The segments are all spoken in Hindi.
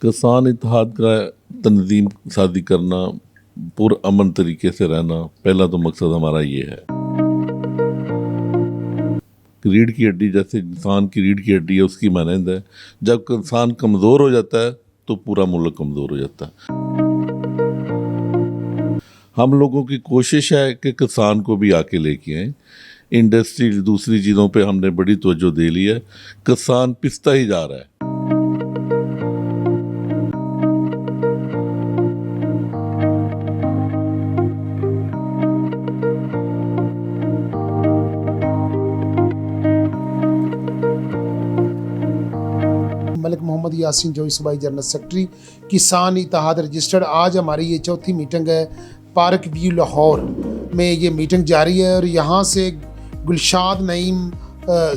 किसान इत्तेहाद का तंजीम शादी करना, पुरअमन तरीके से रहना, पहला तो मकसद हमारा ये है। रीढ़ की हड्डी जैसे इंसान की रीढ़ की हड्डी है, उसकी मानंद है। जब इंसान कमज़ोर हो जाता है तो पूरा मुल्क कमज़ोर हो जाता है। हम लोगों की कोशिश है कि किसान को भी आके लेके आएँ। इंडस्ट्री दूसरी चीज़ों पे हमने बड़ी तवज्जो दे ली है। किसान पिसता ही जा रहा है। मलिक मोहम्मद यासीन जो सूबाई जनरल सेक्रेटरी किसान इत्तेहाद रजिस्टर्ड। आज हमारी ये चौथी मीटिंग है। पार्क व्यू लाहौर में ये मीटिंग जारी है और यहाँ से गुलशाद नईम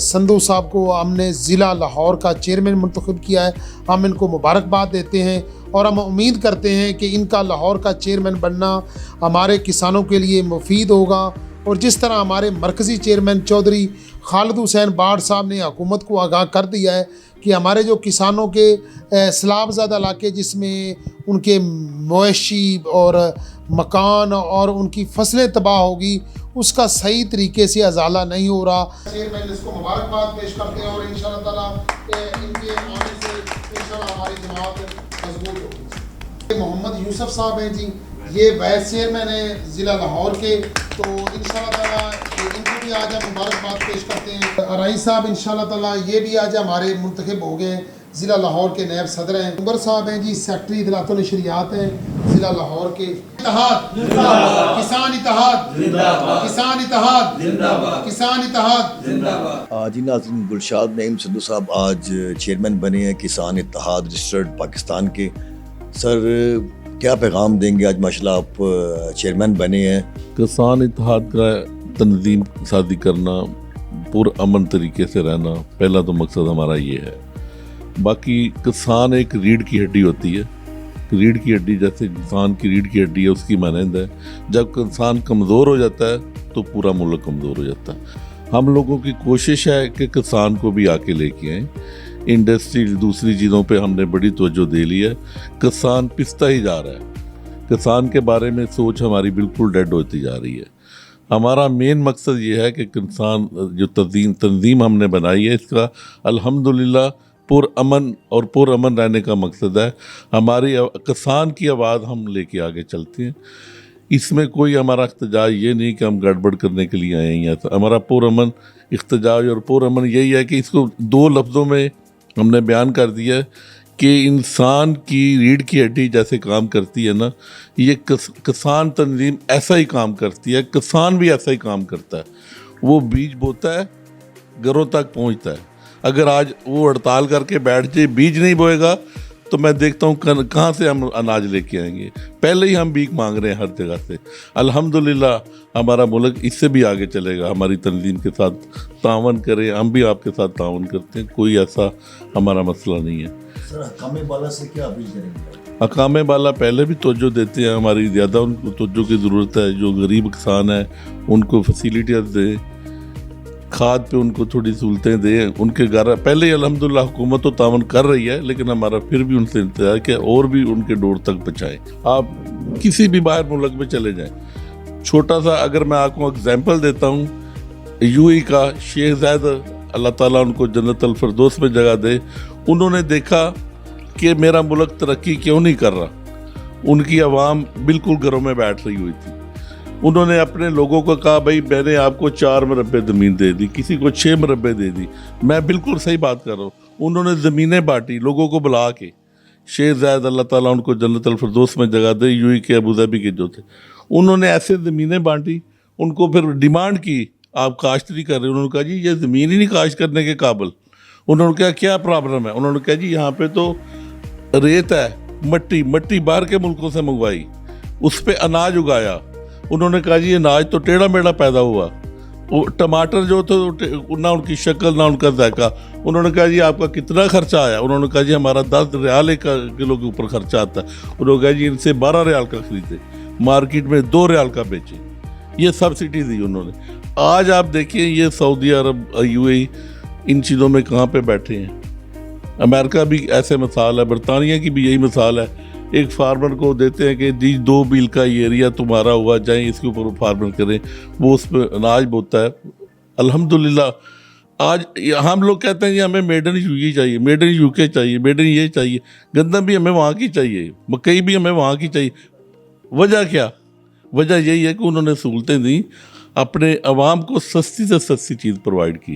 संधू साहब को हमने ज़िला लाहौर का चेयरमैन मुंतखब किया है। हम इनको मुबारकबाद देते हैं और हम उम्मीद करते हैं कि इनका लाहौर का चेयरमैन बनना हमारे किसानों के लिए मुफीद होगा। और जिस तरह हमारे मरकज़ी चेयरमैन चौधरी खालिद हुसैन बाढ़ साहब ने हुकूमत को आगाह कर दिया है कि हमारे जो किसानों के सैलाबज़दा इलाके जिसमें उनके मवेशी और मकान और उनकी फसलें तबाह होगी, उसका सही तरीके से अजाला नहीं हो रहा। चेयरमैन इसको मुबारकबाद पेश करते हैं और इंशाअल्लाह ताला इनके आने से इंशाअल्लाह हमारी जमात मजबूत होगी। मोहम्मद यूसुफ साहब हैं जी, ये वाइस चेयरमैन है ज़िला लाहौर के, तो इंशाअल्लाह ताला इनको भी आज हम मुबारकबाद पेश करते हैं। अराई साहब इंशाअल्लाह ताला ये भी आज हमारे मुंतखब हो गए, ज़िला लाहौर के नायब सदर हैं। उमर साहब हैं जी, सेक्रेटरी इत्तलात व नशरियात हैं ज़िला लाहौर के। इत्तेहाद जिंदाबाद, किसान इत्तेहाद जिंदाबाद, किसान इत्तेहाद जिंदाबाद, किसान इत्तेहाद जिंदाबाद। आज ही नाज़रीन, गुलशाद नईम संधू साहब आज चेयरमैन बने हैं किसान इत्तेहाद रजिस्टर्ड पाकिस्तान के। सर, क्या पैगाम देंगे? आज माशाल्लाह आप चेयरमैन बने हैं। किसान इत्तेहाद का तंजीम शादी करना, पुरअमन तरीके से रहना, पहला तो मकसद हमारा ये है। बाकी किसान एक रीढ़ की हड्डी होती है। रीढ़ की हड्डी जैसे इंसान की रीढ़ की हड्डी है, उसकी मानंद है। जब इंसान कमज़ोर हो जाता है तो पूरा मुल्क कमज़ोर हो जाता है। हम लोगों की कोशिश है कि किसान को भी आके लेके आएँ। इंडस्ट्री दूसरी चीज़ों पे हमने बड़ी तवज्जो दे ली है। किसान पिसता ही जा रहा है। किसान के बारे में सोच हमारी बिल्कुल डेड होती जा रही है। हमारा मेन मकसद ये है कि किसान जो तंजीम हमने बनाई है, इसका अल्हम्दुलिल्लाह पुरअमन रहने का मकसद है। हमारी किसान की आवाज़ हम लेके आगे चलते हैं। इसमें कोई हमारा इख्तिजाज ये नहीं कि हम गड़बड़ करने के लिए आए हैं। हमारा पुरअमन इख्तिजाज और पुरअमन यही है कि इसको दो लफ्ज़ों में हमने बयान कर दिया है कि इंसान की रीढ़ की हड्डी जैसे काम करती है ना, ये किसान तंजीम ऐसा ही काम करती है। किसान भी ऐसा ही काम करता है। वो बीज बोता है, घरों तक पहुंचता है। अगर आज वो हड़ताल करके बैठ जाए, बीज नहीं बोएगा, तो मैं देखता हूँ कहाँ से हम अनाज लेके आएंगे। पहले ही हम भीख मांग रहे हैं हर जगह से। अल्हम्दुलिल्लाह हमारा मुल्क इससे भी आगे चलेगा। हमारी तंजीम के साथ तावन करें, हम भी आपके साथ तावन करते हैं। कोई ऐसा हमारा मसला नहीं है। सर, हकाम बाला से क्या अपील करेंगे? हकाम बाला पहले भी तवज्जो देते हैं, हमारी ज़्यादा उनको तवज्जो की ज़रूरत है। जो गरीब किसान है उनको फैसिलिटियाँ दें, खाद पे उनको थोड़ी सहूलतें दें। उनके घर पहले ही अल्हम्दुलिल्लाह हुकूमत तो तावन कर रही है, लेकिन हमारा फिर भी उनसे इंतजार कि और भी उनके डोर तक पहुँचाएँ। आप किसी भी बाहर मुल्क में चले जाएँ, छोटा सा अगर मैं आपको एग्जाम्पल देता हूँ, यूएई का शेख ज़ायद अल्लाह ताला उनको जन्नत अल फिरदौस में जगह दे, उन्होंने देखा कि मेरा मुल्क तरक्की क्यों नहीं कर रहा। उनकी आवाम बिल्कुल घरों में बैठ रही हुई थी। उन्होंने अपने लोगों को कहा, भाई मैंने आपको 4 मरबे ज़मीन दे दी, किसी को 6 मरबे दे दी। मैं बिल्कुल सही बात कर रहा हूँ। उन्होंने ज़मीनें बांटी लोगों को बुला के। शेख ज़ायद अल्लाह ताला उनको जन्नत अल फिरदौस में जगह दे, यूएई के अबू धाबी के जो थे, उन्होंने ऐसे ज़मीनें बांटी। उनको फिर डिमांड की, आप काश्तरी कर रहे हो। उन्होंने कहा जी ये ज़मीन ही नहीं काश्त करने के काबिल। उन्होंने कहा क्या प्रॉब्लम है? उन्होंने कहा जी यहाँ पे तो रेत है, मट्टी बाहर के मुल्कों से मंगवाई, उस पर अनाज उगाया। उन्होंने कहा जी अनाज तो टेढ़ा मेढ़ा पैदा हुआ। वो टमाटर जो थे ना उनकी शक्ल ना उनका जायका। उन्होंने कहा जी आपका कितना खर्चा आया? उन्होंने कहा जी हमारा 10 रियाल एक किलो के ऊपर खर्चा आता है। उन्होंने कहा जी इनसे 12 रियाल का खरीदे, मार्केट में 2 रियाल का बेचे। ये सब्सिडी दी उन्होंने। आज आप देखिए ये सऊदी अरब, यूएई इन चीज़ों में कहाँ पे बैठे हैं। अमेरिका भी ऐसे मिसाल है, बरतानिया की भी यही मिसाल है। एक फार्मर को देते हैं कि जी 2 मील का ये एरिया तुम्हारा हुआ, जाएं इसके ऊपर फार्मर करें, वो उस पर अनाज बोता है। अल्हम्दुलिल्लाह आज हम लोग कहते हैं कि हमें मेड इन यूके चाहिए, मेड इन यूके चाहिए, मेड इन ये चाहिए, गंदम भी हमें वहाँ की चाहिए, मकई भी हमें वहाँ की चाहिए। वजह क्या? वजह यही है कि उन्होंने सहूलतें दी, अपने अवाम को सस्ती से सस्ती चीज़ प्रोवाइड की।